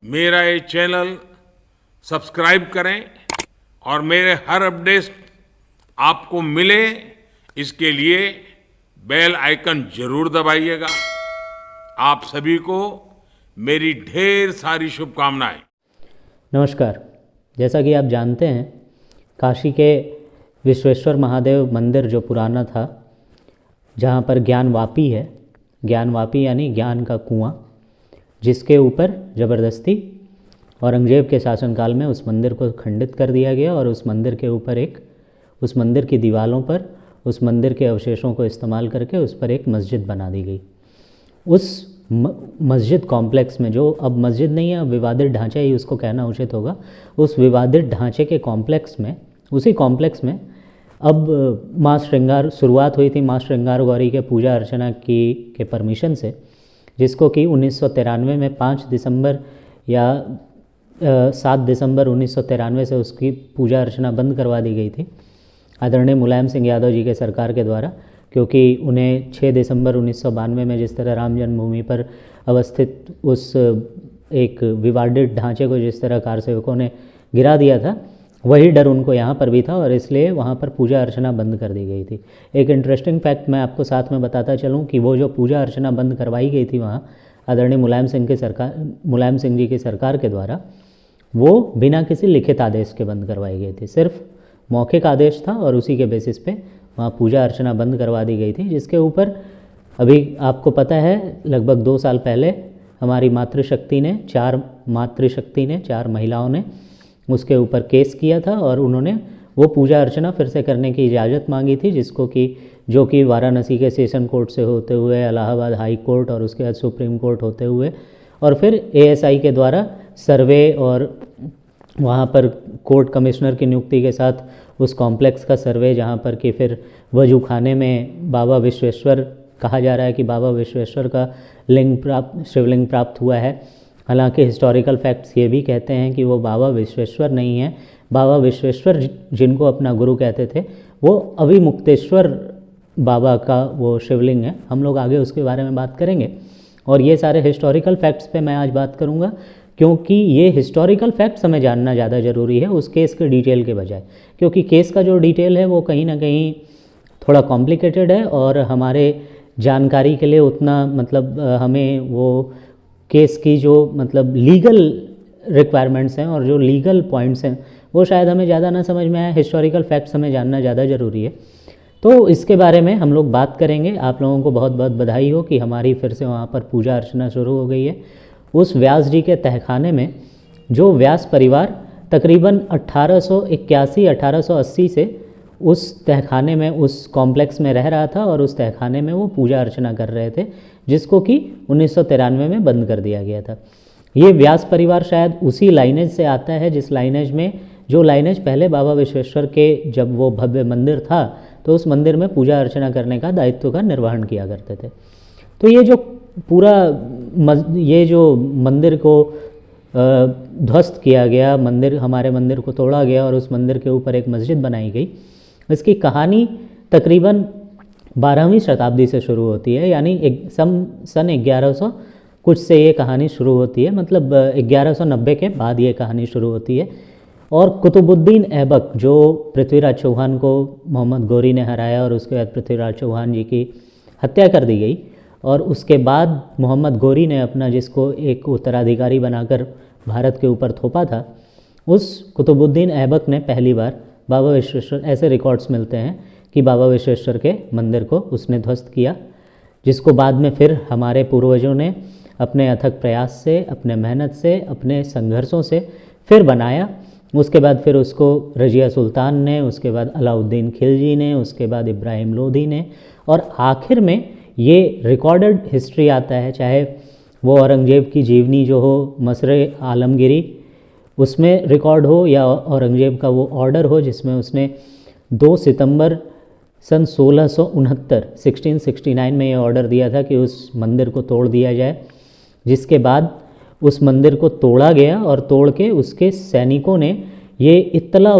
मेरा ये channel subscribe करें और मेरे हर अपडेट आपको मिले इसके लिए बेल आइकन जरूर दबाइएगा। आप सभी को मेरी ढेर सारी शुभकामनाएं। नमस्कार। जैसा कि आप जानते हैं, काशी के विश्वेश्वर महादेव मंदिर जो पुराना था, जहाँ पर ज्ञानवापी है, ज्ञानवापी यानी ज्ञान का कुआं, जिसके ऊपर ज़बरदस्ती औरंगजेब के शासनकाल में उस मंदिर को खंडित कर दिया गया और उस मंदिर के ऊपर उस मंदिर की दीवारों पर उस मंदिर के अवशेषों को इस्तेमाल करके उस पर एक मस्जिद बना दी गई। उस मस्जिद कॉम्प्लेक्स में, जो अब मस्जिद नहीं है, अब विवादित ढांचा ही उसको कहना उचित होगा, उस विवादित ढांचे के कॉम्प्लेक्स में, उसी कॉम्प्लेक्स में अब माँ श्रृंगार शुरुआत हुई थी माँ श्रृंगार गौरी के पूजा अर्चना के परमिशन से, जिसको कि 1993 में 5 दिसंबर या 7 दिसंबर 1993 से उसकी पूजा अर्चना बंद करवा दी गई थी आदरणीय मुलायम सिंह यादव जी के सरकार के द्वारा, क्योंकि उन्हें 6 दिसंबर 1992 में जिस तरह राम जन्मभूमि पर अवस्थित उस एक विवादित ढांचे को जिस तरह कारसेवकों ने गिरा दिया था, वही डर उनको यहाँ पर भी था और इसलिए वहाँ पर पूजा अर्चना बंद कर दी गई थी। एक इंटरेस्टिंग फैक्ट मैं आपको साथ में बताता चलूँ कि वो जो पूजा अर्चना बंद करवाई गई थी वहाँ आदरणीय मुलायम सिंह जी की सरकार के द्वारा, वो बिना किसी लिखित आदेश के बंद करवाई गई थी। सिर्फ मौखिक आदेश था और उसी के बेसिस पे वहाँ पूजा अर्चना बंद करवा दी गई थी, जिसके ऊपर अभी आपको पता है लगभग 2 साल पहले हमारी मातृशक्ति ने, 4 महिलाओं ने उसके ऊपर केस किया था और उन्होंने वो पूजा अर्चना फिर से करने की इजाज़त मांगी थी, जो कि वाराणसी के सेशन कोर्ट से होते हुए इलाहाबाद हाई कोर्ट और उसके बाद सुप्रीम कोर्ट होते हुए और फिर एएसआई के द्वारा सर्वे और वहाँ पर कोर्ट कमिश्नर की नियुक्ति के साथ उस कॉम्प्लेक्स का सर्वे, जहाँ पर कि फिर वजू खाने में बाबा विश्वेश्वर कहा जा रहा है कि बाबा विश्वेश्वर का शिवलिंग प्राप्त हुआ है। हालांकि हिस्टोरिकल फैक्ट्स ये भी कहते हैं कि वो बाबा विश्वेश्वर नहीं है। बाबा विश्वेश्वर जिनको अपना गुरु कहते थे, वो अभिमुक्तेश्वर बाबा का वो शिवलिंग है। हम लोग आगे उसके बारे में बात करेंगे और ये सारे हिस्टोरिकल फैक्ट्स पे मैं आज बात करूँगा, क्योंकि ये हिस्टोरिकल फैक्ट्स हमें जानना ज़्यादा ज़रूरी है उस केस के डिटेल के बजाय, क्योंकि केस का जो डिटेल है वो कहीं ना कहीं थोड़ा कॉम्प्लिकेटेड है और हमारे जानकारी के लिए उतना हमें वो केस की जो लीगल रिक्वायरमेंट्स हैं और जो लीगल पॉइंट्स हैं वो शायद हमें ज़्यादा ना समझ में आए। हिस्टोरिकल फैक्ट्स हमें जानना ज़्यादा ज़रूरी है, तो इसके बारे में हम लोग बात करेंगे। आप लोगों को बहुत बहुत बधाई हो कि हमारी फिर से वहाँ पर पूजा अर्चना शुरू हो गई है। उस व्यास जी के तहखाने में, जो व्यास परिवार तकरीबन 1881-1880 से उस तहखाने में, उस कॉम्प्लेक्स में रह रहा था और उस तहखाने में वो पूजा अर्चना कर रहे थे, जिसको कि 1993 में बंद कर दिया गया था। ये व्यास परिवार शायद उसी लाइनेज से आता है जिस लाइनेज में, जो लाइनेज पहले बाबा विश्वेश्वर के जब वो भव्य मंदिर था तो उस मंदिर में पूजा अर्चना करने का दायित्व का निर्वहन किया करते थे। तो ये जो पूरा ये जो मंदिर को ध्वस्त किया गया, हमारे मंदिर को तोड़ा गया और उस मंदिर के ऊपर एक मस्जिद बनाई गई, इसकी कहानी तकरीबन 12वीं शताब्दी से शुरू होती है, यानी सन 1100 कुछ से ये कहानी शुरू होती है, 1190 के बाद ये कहानी शुरू होती है। और कुतुबुद्दीन ऐबक, जो पृथ्वीराज चौहान को मोहम्मद गौरी ने हराया और उसके बाद पृथ्वीराज चौहान जी की हत्या कर दी गई और उसके बाद मोहम्मद गौरी ने अपना, जिसको एक उत्तराधिकारी बनाकर भारत के ऊपर थोपा था, उस कुतुबुद्दीन ऐबक ने पहली बार बाबा विश्वेश्वर, ऐसे रिकॉर्ड्स मिलते हैं कि बाबा विश्वेश्वर के मंदिर को उसने ध्वस्त किया, जिसको बाद में फिर हमारे पूर्वजों ने अपने अथक प्रयास से, अपने मेहनत से, अपने संघर्षों से फिर बनाया। उसके बाद फिर उसको रजिया सुल्तान ने, उसके बाद अलाउद्दीन खिलजी ने, उसके बाद इब्राहिम लोधी ने, और आखिर में ये रिकॉर्डेड हिस्ट्री आता है, चाहे वो औरंगजेब की जीवनी जो हो, मसरे आलमगिरी, उसमें रिकॉर्ड हो, या औरंगजेब का वो ऑर्डर हो जिसमें उसने 2 सितंबर सन 1669 में ये ऑर्डर दिया था कि उस मंदिर को तोड़ दिया जाए, जिसके बाद उस मंदिर को तोड़ा गया और तोड़ के उसके सैनिकों ने ये इत्तला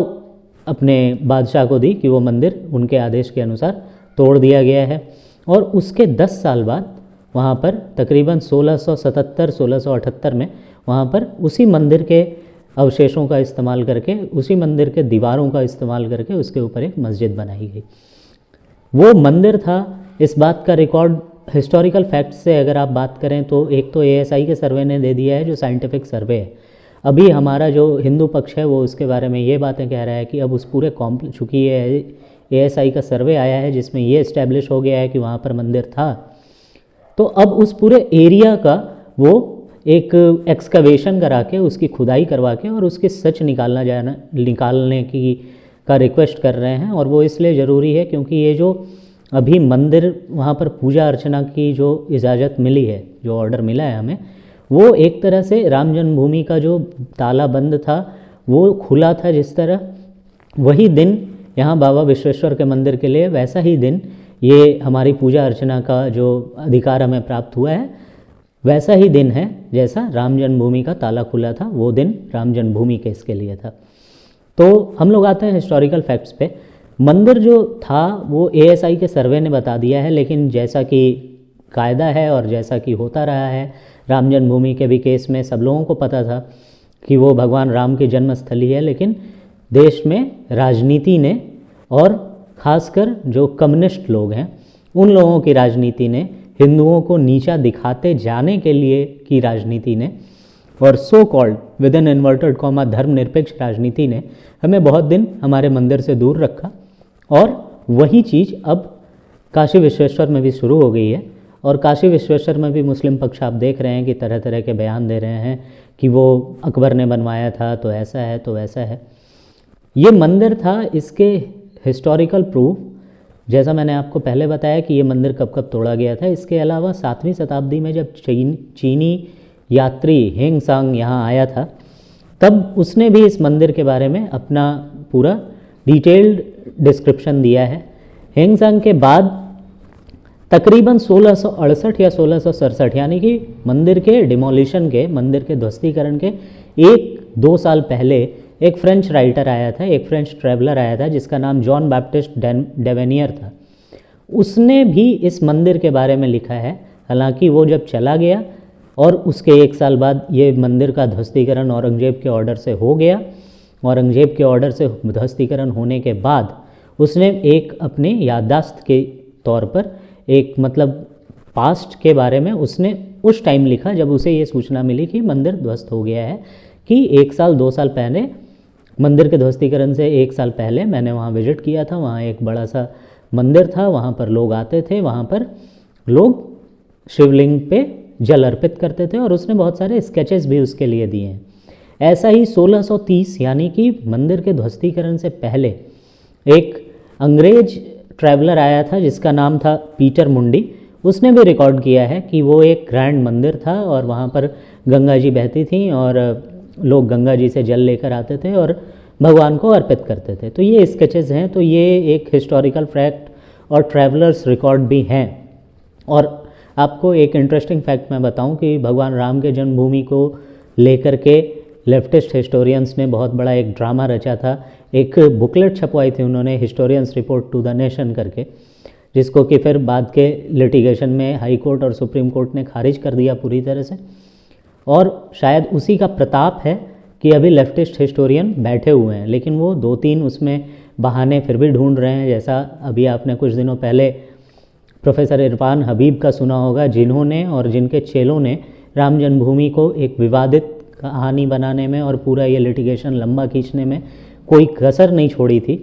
अपने बादशाह को दी कि वो मंदिर उनके आदेश के अनुसार तोड़ दिया गया है। और उसके 10 साल बाद वहाँ पर तकरीबन 1677-1678 में वहाँ पर उसी मंदिर के अवशेषों का इस्तेमाल करके, उसी मंदिर के दीवारों का इस्तेमाल करके उसके ऊपर एक मस्जिद बनाई गई। वो मंदिर था, इस बात का रिकॉर्ड हिस्टोरिकल फैक्ट्स से अगर आप बात करें तो एक तो एएसआई के सर्वे ने दे दिया है जो साइंटिफिक सर्वे है। अभी हमारा जो हिंदू पक्ष है वो उसके बारे में ये बातें कह रहा है कि अब उस पूरे चूँकि ये एएसआई का सर्वे आया है जिसमें ये इस्टेब्लिश हो गया है कि वहाँ पर मंदिर था, तो अब उस पूरे एरिया का वो एक एक्सकवेशन करा के, उसकी खुदाई करवा के और उसके सच निकालने की का रिक्वेस्ट कर रहे हैं। और वो इसलिए ज़रूरी है क्योंकि ये जो अभी मंदिर वहाँ पर पूजा अर्चना की जो इजाज़त मिली है, जो ऑर्डर मिला है हमें, वो एक तरह से राम जन्मभूमि का जो ताला बंद था वो खुला था। जिस तरह वही दिन यहाँ बाबा विश्वेश्वर के मंदिर के लिए, वैसा ही दिन ये हमारी पूजा अर्चना का जो अधिकार हमें प्राप्त हुआ है, वैसा ही दिन है जैसा राम जन्मभूमि का ताला खुला था, वो दिन राम जन्मभूमि केस के लिए था। तो हम लोग आते हैं हिस्टोरिकल फैक्ट्स पे। मंदिर जो था वो एएसआई के सर्वे ने बता दिया है, लेकिन जैसा कि कायदा है और जैसा कि होता रहा है, राम जन्मभूमि के भी केस में सब लोगों को पता था कि वो भगवान राम की जन्मस्थली है, लेकिन देश में राजनीति ने और ख़ासकर जो कम्युनिस्ट लोग हैं उन लोगों की राजनीति ने, हिंदुओं को नीचा दिखाते जाने के लिए की राजनीति ने, और so called with in inverted comma धर्मनिरपेक्ष राजनीति ने हमें बहुत दिन हमारे मंदिर से दूर रखा। और वही चीज़ अब काशी विश्वेश्वर में भी शुरू हो गई है। और काशी विश्वेश्वर में भी मुस्लिम पक्ष आप देख रहे हैं कि तरह तरह के बयान दे रहे हैं कि वो अकबर ने बनवाया था तो ऐसा है तो वैसा है। ये मंदिर था, इसके हिस्टोरिकल प्रूफ जैसा मैंने आपको पहले बताया कि ये मंदिर कब कब तोड़ा गया था। इसके अलावा 7वीं शताब्दी में जब चीनी यात्री हेंग सांग यहाँ आया था, तब उसने भी इस मंदिर के बारे में अपना पूरा डिटेल्ड डिस्क्रिप्शन दिया है। हेंग सांग के बाद तकरीबन 1668 या 1667 यानी कि मंदिर के डिमोलिशन के, मंदिर के ध्वस्तीकरण के 1-2 साल पहले एक फ्रेंच राइटर आया था, एक फ्रेंच ट्रैवलर आया था जिसका नाम जॉन बैप्टिस्ट डेवेनियर था। उसने भी इस मंदिर के बारे में लिखा है। हालांकि वो जब चला गया और उसके 1 साल बाद ये मंदिर का ध्वस्तीकरण औरंगजेब के ऑर्डर से हो गया। औरंगजेब के ऑर्डर से ध्वस्तीकरण होने के बाद उसने एक अपने याददाश्त के तौर पर एक मतलब पास्ट के बारे में उसने उस टाइम लिखा जब उसे ये सूचना मिली कि मंदिर ध्वस्त हो गया है, कि 1 साल 2 साल पहले, मंदिर के ध्वस्तीकरण से 1 साल पहले मैंने वहाँ विजिट किया था। वहाँ एक बड़ा सा मंदिर था, वहाँ पर लोग आते थे, वहाँ पर लोग शिवलिंग पे जल अर्पित करते थे और उसने बहुत सारे स्केचेस भी उसके लिए दिए हैं। ऐसा ही 1630 यानी कि मंदिर के ध्वस्तीकरण से पहले एक अंग्रेज ट्रैवलर आया था जिसका नाम था पीटर मुंडी। उसने भी रिकॉर्ड किया है कि वो एक ग्रैंड मंदिर था और वहाँ पर गंगा जी बहती थी और लोग गंगा जी से जल लेकर आते थे और भगवान को अर्पित करते थे। तो ये स्केचेस हैं, तो ये एक हिस्टोरिकल फैक्ट और ट्रैवलर्स रिकॉर्ड भी हैं। और आपको एक इंटरेस्टिंग फैक्ट मैं बताऊं कि भगवान राम के जन्मभूमि को लेकर के लेफ्टिस्ट हिस्टोरियंस ने बहुत बड़ा एक ड्रामा रचा था। एक बुकलेट छपवाई थी उन्होंने, historians report to the nation करके, जिसको कि फिर बाद के लिटिगेशन में हाई कोर्ट और सुप्रीम कोर्ट ने खारिज कर दिया पूरी तरह से। और शायद उसी का प्रताप है कि अभी लेफ्टिस्ट हिस्टोरियन बैठे हुए हैं, लेकिन वो 2-3 उसमें बहाने फिर भी ढूंढ रहे हैं। जैसा अभी आपने कुछ दिनों पहले प्रोफेसर इरफान हबीब का सुना होगा, जिन्होंने और जिनके चेलों ने राम जन्मभूमि को एक विवादित कहानी बनाने में और पूरा ये लिटिगेशन लंबा खींचने में कोई कसर नहीं छोड़ी थी।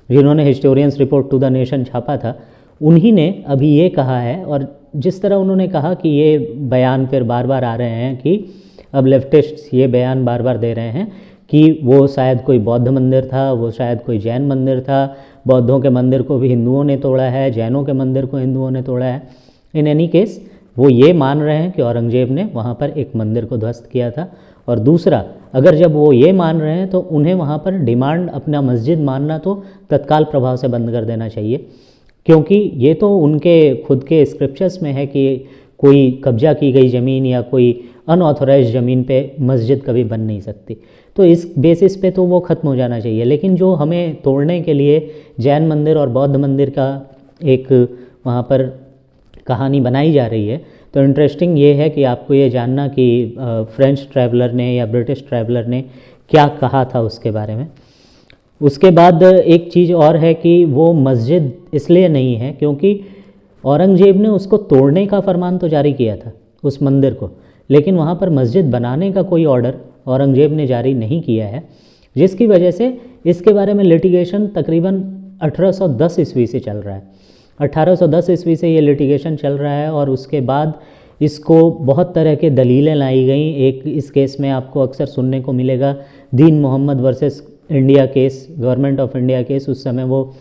जिन्होंने historians report to the nation छापा था, उन्हीं ने अभी ये कहा है, और जिस तरह उन्होंने कहा कि ये बयान फिर बार बार आ रहे हैं कि अब लेफ्टिस्ट ये बयान बार बार दे रहे हैं कि वो शायद कोई बौद्ध मंदिर था, वो शायद कोई जैन मंदिर था, बौद्धों के मंदिर को भी हिंदुओं ने तोड़ा है, जैनों के मंदिर को हिंदुओं ने तोड़ा है। इन एनी केस वो ये मान रहे हैं कि औरंगजेब ने वहाँ पर एक मंदिर को ध्वस्त किया था। और दूसरा, अगर जब वो ये मान रहे हैं तो उन्हें वहाँ पर डिमांड अपना मस्जिद मानना तो तत्काल प्रभाव से बंद कर देना चाहिए, क्योंकि ये तो उनके खुद के स्क्रिप्चर्स में है कि कोई कब्जा की गई ज़मीन या कोई अनऑथोराइज्ड ज़मीन पे मस्जिद कभी बन नहीं सकती। तो इस बेसिस पे तो वो ख़त्म हो जाना चाहिए। लेकिन जो हमें तोड़ने के लिए जैन मंदिर और बौद्ध मंदिर का एक वहाँ पर कहानी बनाई जा रही है, तो इंटरेस्टिंग ये है कि आपको ये जानना कि फ्रेंच ट्रैवलर ने या ब्रिटिश ट्रैवलर ने क्या कहा था उसके बारे में। उसके बाद एक चीज़ और है कि वो मस्जिद इसलिए नहीं है क्योंकि औरंगजेब ने उसको तोड़ने का फरमान तो जारी किया था उस मंदिर को, लेकिन वहाँ पर मस्जिद बनाने का कोई ऑर्डर औरंगजेब ने जारी नहीं किया है, जिसकी वजह से इसके बारे में लिटिगेशन तकरीबन 1810 ईस्वी से चल रहा है। 1810 ईस्वी से ये लिटिगेशन चल रहा है और उसके बाद इसको बहुत तरह के दलीलें लाई गई। एक इस केस में आपको अक्सर सुनने को मिलेगा Deen Mohammed versus India case, government of India case. उस समय वो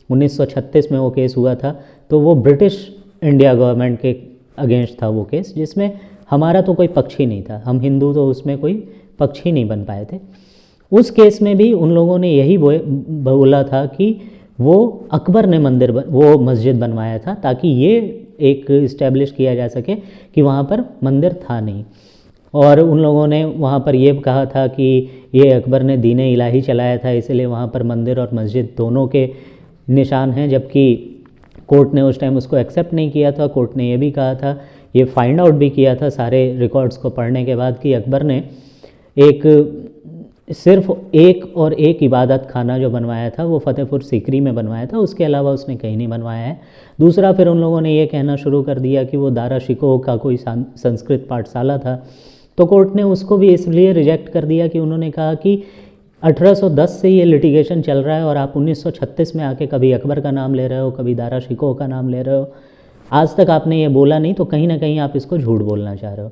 1936 में वो केस हुआ था, तो वो ब्रिटिश इंडिया गवर्नमेंट के अगेंस्ट था वो केस, जिसमें हमारा तो कोई पक्ष ही नहीं था, हम हिंदू तो उसमें कोई पक्ष ही नहीं बन पाए थे। उस केस में भी उन लोगों ने यही बोला था कि वो अकबर ने वो मस्जिद बनवाया था ताकि ये एक इस्टेब्लिश किया जा सके कि वहाँ पर मंदिर था नहीं। और उन लोगों ने वहाँ पर ये कहा था कि ये अकबर ने दीन इलाही चलाया था, इसलिए वहाँ पर मंदिर और मस्जिद दोनों के निशान हैं, जबकि कोर्ट ने उस टाइम उसको एक्सेप्ट नहीं किया था। कोर्ट ने ये भी कहा था, ये फाइंड आउट भी किया था सारे रिकॉर्ड्स को पढ़ने के बाद, कि अकबर ने सिर्फ एक इबादत खाना जो बनवाया था वो फतेहपुर सीकरी में बनवाया था, उसके अलावा उसने कहीं नहीं बनवाया है। दूसरा, फिर उन लोगों ने ये कहना शुरू कर दिया कि वो दारा शिकोह का कोई संस्कृत पाठशाला था, तो कोर्ट ने उसको भी इसलिए रिजेक्ट कर दिया कि उन्होंने कहा कि 1810 से ये लिटिगेशन चल रहा है और आप 1936 में आके कभी अकबर का नाम ले रहे हो, कभी दारा शिकोह का नाम ले रहे हो, आज तक आपने ये बोला नहीं, तो कहीं ना कहीं आप इसको झूठ बोलना चाह रहे हो।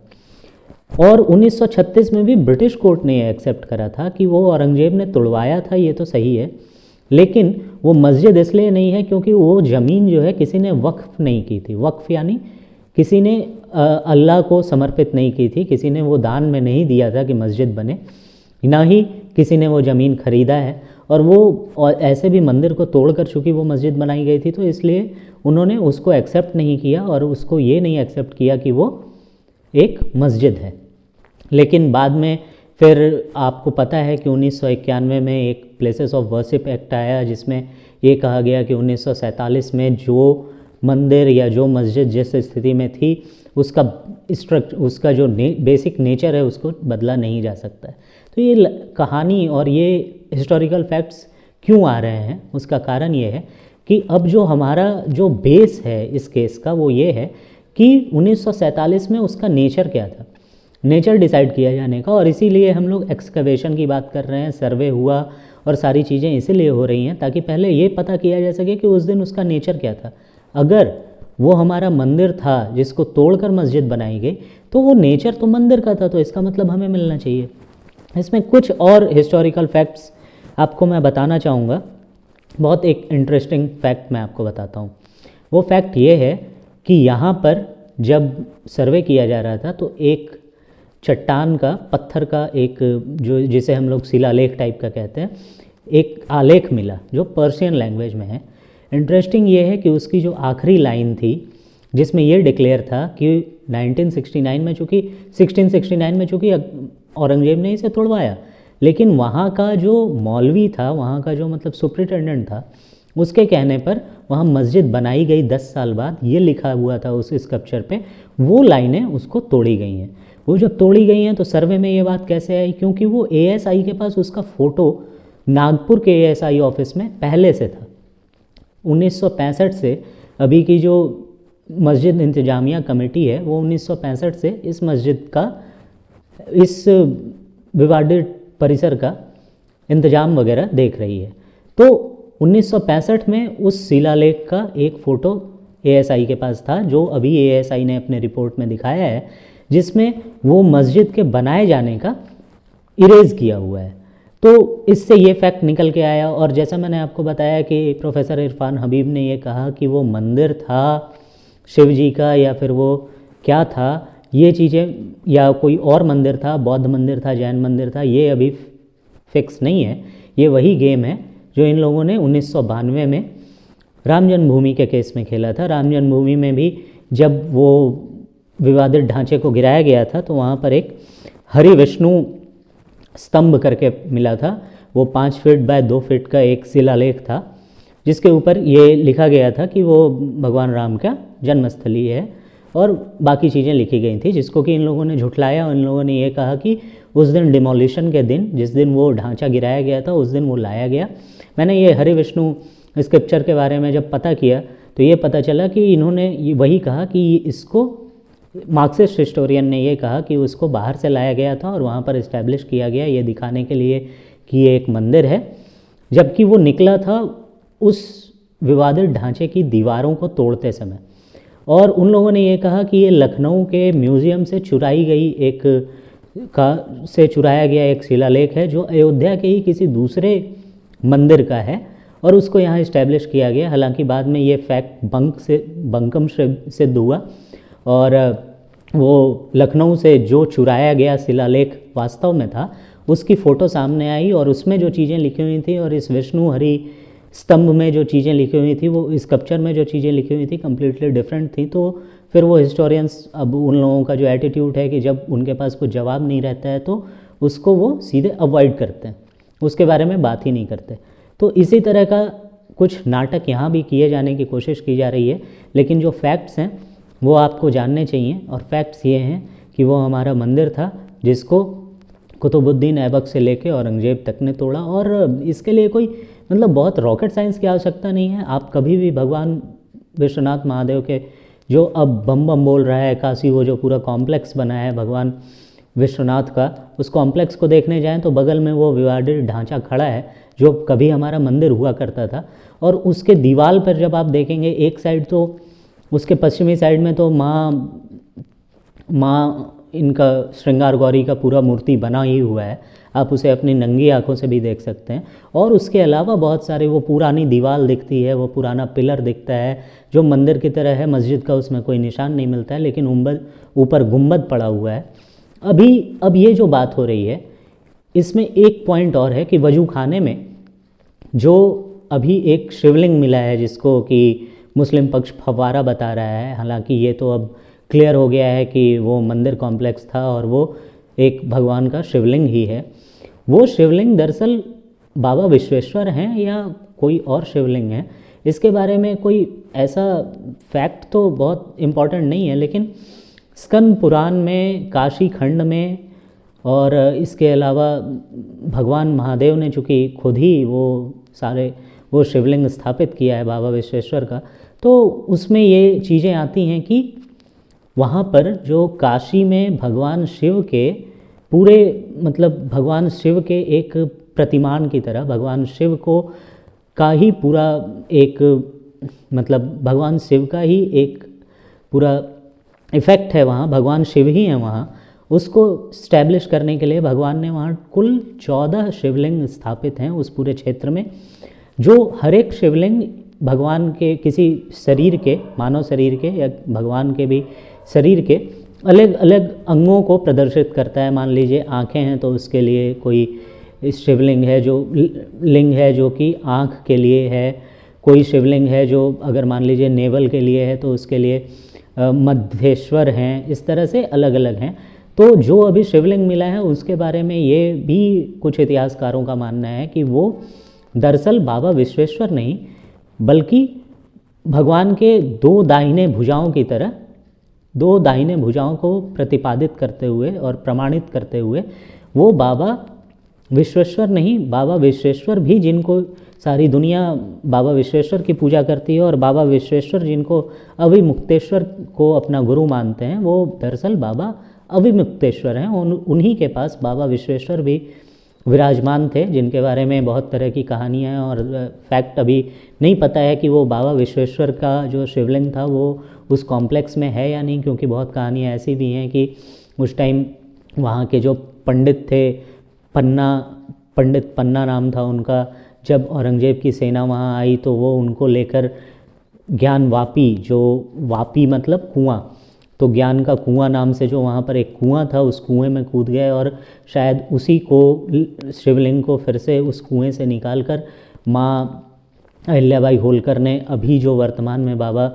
और 1936 में भी ब्रिटिश कोर्ट ने ये एक्सेप्ट करा था कि वो औरंगजेब ने तुड़वाया था, ये तो सही है, लेकिन वो मस्जिद इसलिए नहीं है क्योंकि वो ज़मीन जो है किसी ने वक्फ नहीं की थी। वक्फ यानी किसी ने अल्लाह को समर्पित नहीं की थी, किसी ने वो दान में नहीं दिया था कि मस्जिद बने, ना ही किसी ने वो ज़मीन खरीदा है। और ऐसे भी मंदिर को तोड़कर चूँकि वो मस्जिद बनाई गई थी, तो इसलिए उन्होंने उसको एक्सेप्ट नहीं किया और उसको ये नहीं एक्सेप्ट किया कि वो एक मस्जिद है। लेकिन बाद में फिर आपको पता है कि 1991 में एक प्लेसेस ऑफ वर्शिप एक्ट आया, जिसमें ये कहा गया कि 1947 में जो मंदिर या जो मस्जिद जिस स्थिति में थी उसका जो बेसिक नेचर है उसको बदला नहीं जा सकता है। तो ये कहानी और ये हिस्टोरिकल फैक्ट्स क्यों आ रहे हैं, उसका कारण ये है कि अब जो हमारा जो बेस है इस केस का वो ये है कि 1947 में उसका नेचर क्या था, नेचर डिसाइड किया जाने का। और इसीलिए हम लोग एक्सकवेशन की बात कर रहे हैं, सर्वे हुआ और सारी चीज़ें इसीलिए हो रही हैं ताकि पहले ये पता किया जा सके कि उस दिन उसका नेचर क्या था। अगर वो हमारा मंदिर था जिसको तोड़कर मस्जिद बनाई गई, तो वो नेचर तो मंदिर का था, तो इसका मतलब हमें मिलना चाहिए। इसमें कुछ और हिस्टोरिकल फैक्ट्स आपको मैं बताना चाहूँगा। बहुत एक इंटरेस्टिंग फैक्ट मैं आपको बताता हूँ। वो फैक्ट ये है कि यहाँ पर जब सर्वे किया जा रहा था तो एक चट्टान का, पत्थर का एक जो जिसे हम लोग शिलालेख टाइप का कहते हैं, एक आलेख मिला जो पर्शियन लैंग्वेज में है। इंटरेस्टिंग ये है कि उसकी जो आखिरी लाइन थी जिसमें ये डिक्लेयर था कि 1669 में चूँकि औरंगजेब ने इसे तोड़वाया, लेकिन वहाँ का जो मौलवी था, वहाँ का जो मतलब सुप्रिटेंडेंट था, उसके कहने पर वहाँ मस्जिद बनाई गई 10 साल बाद, ये लिखा हुआ था उस स्कल्पचर पे। वो लाइनें उसको तोड़ी गई हैं। वो जब तोड़ी गई हैं तो सर्वे में ये बात कैसे आई, क्योंकि वो ASI के पास उसका फ़ोटो नागपुर के ASI ऑफिस में पहले से था। 1965 से अभी की जो मस्जिद इंतजामिया कमेटी है वो 1965 से इस मस्जिद का, इस विवादित परिसर का इंतजाम वगैरह देख रही है। तो 1965 में उस शिलालेख का एक फ़ोटो ASI के पास था, जो अभी ASI ने अपने रिपोर्ट में दिखाया है, जिसमें वो मस्जिद के बनाए जाने का इरेज किया हुआ है। तो इससे ये फैक्ट निकल के आया। और जैसा मैंने आपको बताया कि प्रोफेसर इरफान हबीब ने ये कहा कि वो मंदिर था शिव जी का या फिर वो क्या था, ये चीज़ें, या कोई और मंदिर था, बौद्ध मंदिर था, जैन मंदिर था, ये अभी फिक्स नहीं है। ये वही गेम है जो इन लोगों ने 1992 में राम जन्मभूमि के केस में खेला था। राम जन्मभूमि में भी जब वो विवादित ढांचे को गिराया गया था तो वहाँ पर एक हरि विष्णु स्तंभ करके मिला था। वो 5 फीट बाय 2 फीट का एक शिलालेख था, जिसके ऊपर ये लिखा गया था कि वो भगवान राम का जन्मस्थली है और बाकी चीज़ें लिखी गई थी, जिसको कि इन लोगों ने झुठलाया। और इन लोगों ने ये कहा कि उस दिन डिमोलिशन के दिन, जिस दिन वो ढांचा गिराया गया था, उस दिन वो लाया गया। मैंने ये हरि विष्णु स्क्रिप्चर के बारे में जब पता किया तो ये पता चला कि इन्होंने ये वही कहा कि इसको मार्क्सिस्ट हिस्टोरियन ने ये कहा कि उसको बाहर से लाया गया था और वहाँ पर इस्टेब्लिश किया गया ये दिखाने के लिए कि ये एक मंदिर है, जबकि वो निकला था उस विवादित ढांचे की दीवारों को तोड़ते समय। और उन लोगों ने ये कहा कि ये लखनऊ के म्यूज़ियम से चुराया गया एक शिलालेख है जो अयोध्या के ही किसी दूसरे मंदिर का है और उसको यहाँ इस्टेब्लिश किया गया। हालांकि बाद में ये फैक्ट बंकम सिद्ध हुआ और वो लखनऊ से जो चुराया गया शिलालेख वास्तव में था उसकी फ़ोटो सामने आई और उसमें जो चीज़ें लिखी हुई थी और इस विष्णु हरि स्तंभ में जो चीज़ें लिखी हुई थी, वो स्कल्पचर में जो चीज़ें लिखी हुई थी कम्प्लीटली डिफरेंट थी। तो फिर वो हिस्टोरियंस, अब उन लोगों का जो एटीट्यूड है कि जब उनके पास कोई जवाब नहीं रहता है तो उसको वो सीधे अवॉइड करते हैं, उसके बारे में बात ही नहीं करते। तो इसी तरह का कुछ नाटक यहाँ भी किए जाने की कोशिश की जा रही है, लेकिन जो फैक्ट्स हैं वो आपको जानने चाहिए। और फैक्ट्स ये हैं कि वो हमारा मंदिर था जिसको कुतुबुद्दीन ऐबक से लेके औरंगजेब तक ने तोड़ा। और इसके लिए कोई मतलब बहुत रॉकेट साइंस की आवश्यकता नहीं है। आप कभी भी भगवान विश्वनाथ महादेव के जो अब बम बम बोल रहा है काशी, वो जो पूरा कॉम्प्लेक्स बना है भगवान विश्वनाथ का, उस कॉम्प्लेक्स को देखने जाएं तो बगल में वो विवादित ढांचा खड़ा है जो कभी हमारा मंदिर हुआ करता था। और उसके दीवार पर जब आप देखेंगे, एक साइड तो उसके पश्चिमी साइड में तो माँ इनका श्रृंगार गौरी का पूरा मूर्ति बना ही हुआ है, आप उसे अपनी नंगी आंखों से भी देख सकते हैं। और उसके अलावा बहुत सारे वो पुरानी दीवार दिखती है, वो पुराना पिलर दिखता है जो मंदिर की तरह है। मस्जिद का उसमें कोई निशान नहीं मिलता है, लेकिन ऊपर गुंबद पड़ा हुआ है। अब ये जो बात हो रही है इसमें एक पॉइंट और है कि वजू खाने में जो अभी एक शिवलिंग मिला है जिसको कि मुस्लिम पक्ष फव्वारा बता रहा है, हालांकि ये तो अब क्लियर हो गया है कि वो मंदिर कॉम्प्लेक्स था और वो एक भगवान का शिवलिंग ही है। वो शिवलिंग दरअसल बाबा विश्वेश्वर हैं या कोई और शिवलिंग है, इसके बारे में कोई ऐसा फैक्ट तो बहुत इम्पॉर्टेंट नहीं है, लेकिन स्कंद पुराण में, काशी खंड में और इसके अलावा भगवान महादेव ने चूँकि खुद ही वो शिवलिंग स्थापित किया है बाबा विश्वेश्वर का, तो उसमें ये चीज़ें आती हैं कि वहाँ पर जो काशी में भगवान शिव के पूरे मतलब भगवान शिव के एक प्रतिमान की तरह भगवान शिव को का ही पूरा एक मतलब भगवान शिव का ही एक पूरा इफ़ेक्ट है वहाँ, भगवान शिव ही हैं वहाँ। उसको स्टैब्लिश करने के लिए भगवान ने वहाँ कुल 14 शिवलिंग स्थापित हैं उस पूरे क्षेत्र में, जो हर एक शिवलिंग भगवान के किसी शरीर के, मानव शरीर के या भगवान के भी शरीर के अलग अलग अंगों को प्रदर्शित करता है। मान लीजिए आँखें हैं तो उसके लिए कोई शिवलिंग है जो लिंग है जो कि आँख के लिए है, कोई शिवलिंग है जो अगर मान लीजिए नेवल के लिए है तो उसके लिए मध्येश्वर हैं, इस तरह से अलग अलग हैं। तो जो अभी शिवलिंग मिला है उसके बारे में ये भी कुछ इतिहासकारों का मानना है कि वो दरअसल बाबा विश्वेश्वर नहीं बल्कि भगवान के दो दाहिने भुजाओं की तरह, दो दाहिने भुजाओं को प्रतिपादित करते हुए और प्रमाणित करते हुए वो बाबा विश्वेश्वर नहीं, बाबा विश्वेश्वर भी जिनको सारी दुनिया बाबा विश्वेश्वर की पूजा करती है और बाबा विश्वेश्वर जिनको अविमुक्तेश्वर को अपना गुरु मानते हैं, वो दरअसल बाबा अविमुक्तेश्वर हैं। उन्हीं के पास बाबा विश्वेश्वर भी विराजमान थे, जिनके बारे में बहुत तरह की कहानियाँ हैं और फैक्ट अभी नहीं पता है कि वो बाबा विश्वेश्वर का जो शिवलिंग था वो उस कॉम्प्लेक्स में है या नहीं, क्योंकि बहुत कहानियाँ ऐसी भी हैं कि उस टाइम वहाँ के जो पंडित थे, पंडित पन्ना नाम था उनका, जब औरंगजेब की सेना वहाँ आई तो वो उनको लेकर ज्ञान वापी, जो वापी मतलब कुआं, तो ज्ञान का कुआं नाम से जो वहाँ पर एक कुआं था उस कुएं में कूद गए और शायद उसी को शिवलिंग को फिर से उस कुएं से निकालकर माँ अहिल्याबाई होलकर ने अभी जो वर्तमान में बाबा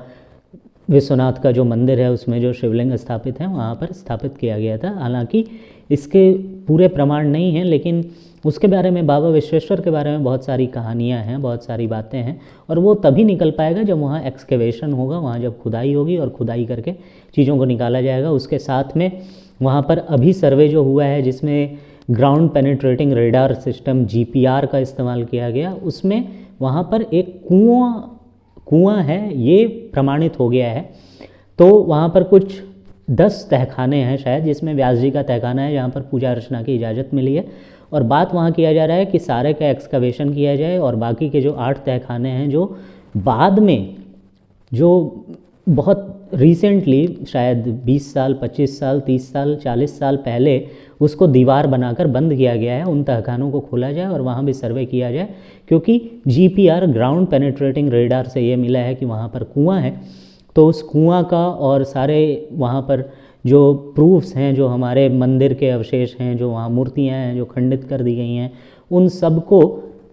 विश्वनाथ का जो मंदिर है उसमें जो शिवलिंग स्थापित है वहाँ पर स्थापित किया गया था। हालांकि इसके पूरे प्रमाण नहीं हैं, लेकिन उसके बारे में, बाबा विश्वेश्वर के बारे में बहुत सारी कहानियाँ हैं, बहुत सारी बातें हैं, और वो तभी निकल पाएगा जब वहाँ एक्सकेवेशन होगा, वहाँ जब खुदाई होगी और खुदाई करके चीज़ों को निकाला जाएगा। उसके साथ में वहाँ पर अभी सर्वे जो हुआ है जिसमें ground penetrating radar system GPR का इस्तेमाल किया गया, उसमें वहाँ पर एक कुआं है, ये प्रमाणित हो गया है। तो वहाँ पर कुछ 10 तहखाने हैं शायद, जिसमें व्यास जी का तहखाना है जहाँ पर पूजा अर्चना की इजाज़त मिली है, और बात वहाँ किया जा रहा है कि सारे का एक्सकवेशन किया जाए और बाकी के जो 8 तहखाने हैं जो बाद में, जो बहुत रिसेंटली शायद 20 साल, 25 साल, 30 साल, 40 साल पहले उसको दीवार बनाकर बंद किया गया है, उन तहखानों को खोला जाए और वहाँ भी सर्वे किया जाए, क्योंकि GPR ग्राउंड पेनिट्रेटिंग रेडार से ये मिला है कि वहाँ पर कुआं है। तो उस कुआं का और सारे वहाँ पर जो प्रूफ्स हैं, जो हमारे मंदिर के अवशेष हैं, जो वहाँ मूर्तियाँ हैं जो खंडित कर दी गई हैं, उन सब को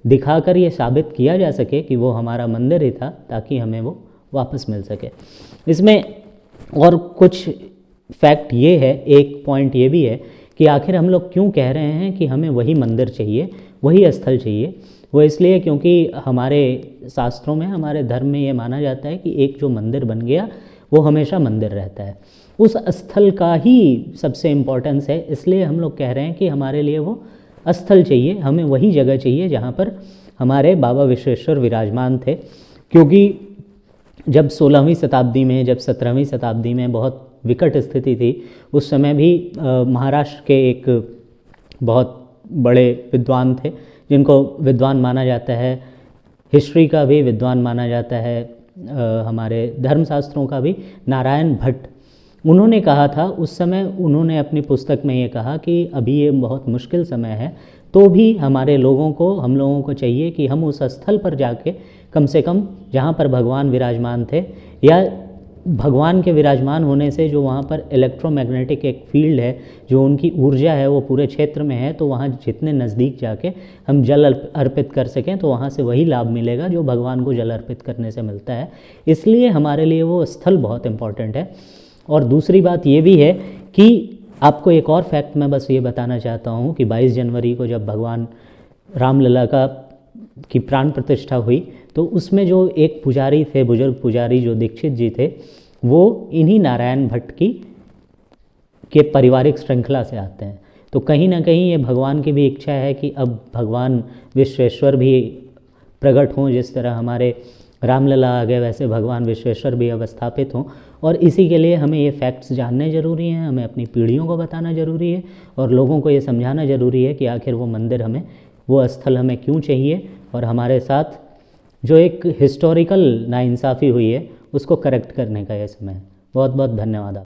दिखाकर ये साबित किया जा सके कि वो हमारा मंदिर ही था, ताकि हमें वो वापस मिल सके। इसमें और कुछ फैक्ट ये है, एक पॉइंट ये भी है कि आखिर हम लोग क्यों कह रहे हैं कि हमें वही मंदिर चाहिए, वही स्थल चाहिए। वो इसलिए क्योंकि हमारे शास्त्रों में, हमारे धर्म में ये माना जाता है कि एक जो मंदिर बन गया वो हमेशा मंदिर रहता है, उस स्थल का ही सबसे इम्पोर्टेंस है। इसलिए हम लोग कह रहे हैं कि हमारे लिए वो स्थल चाहिए, हमें वही जगह चाहिए जहाँ पर हमारे बाबा विश्वेश्वर विराजमान थे। क्योंकि जब 16वीं शताब्दी में, जब 17वीं शताब्दी में बहुत विकट स्थिति थी, उस समय भी महाराष्ट्र के एक बहुत बड़े विद्वान थे, जिनको विद्वान माना जाता है, हिस्ट्री का भी विद्वान माना जाता है, हमारे धर्मशास्त्रों का भी, नारायण भट्ट। उन्होंने कहा था उस समय, उन्होंने अपनी पुस्तक में ये कहा कि अभी ये बहुत मुश्किल समय है, तो भी हमारे लोगों को, हम लोगों को चाहिए कि हम उस स्थल पर जाके कम से कम जहाँ पर भगवान विराजमान थे, या भगवान के विराजमान होने से जो वहाँ पर इलेक्ट्रोमैग्नेटिक एक फील्ड है, जो उनकी ऊर्जा है वो पूरे क्षेत्र में है, तो वहाँ जितने नज़दीक जाके हम जल अर्पित कर सकें तो वहाँ से वही लाभ मिलेगा जो भगवान को जल अर्पित करने से मिलता है। इसलिए हमारे लिए वो स्थल बहुत इम्पॉर्टेंट है। और दूसरी बात ये भी है कि आपको एक और फैक्ट मैं बस ये बताना चाहता हूँ कि 22 जनवरी को जब भगवान रामलला की प्राण प्रतिष्ठा हुई, तो उसमें जो एक पुजारी थे, बुजुर्ग पुजारी जो दीक्षित जी थे, वो इन्हीं नारायण भट्ट के पारिवारिक श्रृंखला से आते हैं। तो कहीं ना कहीं ये भगवान की भी इच्छा है कि अब भगवान विश्वेश्वर भी प्रकट हों, जिस तरह हमारे रामलला आ गए वैसे भगवान विश्वेश्वर भी अब स्थापित हों। और इसी के लिए हमें ये फैक्ट्स जानने ज़रूरी हैं, हमें अपनी पीढ़ियों को बताना ज़रूरी है, और लोगों को ये समझाना ज़रूरी है कि आखिर वो मंदिर हमें, वो स्थल हमें क्यों चाहिए, और हमारे साथ जो एक हिस्टोरिकल नाइंसाफ़ी हुई है उसको करेक्ट करने का ये समय है। बहुत बहुत धन्यवाद।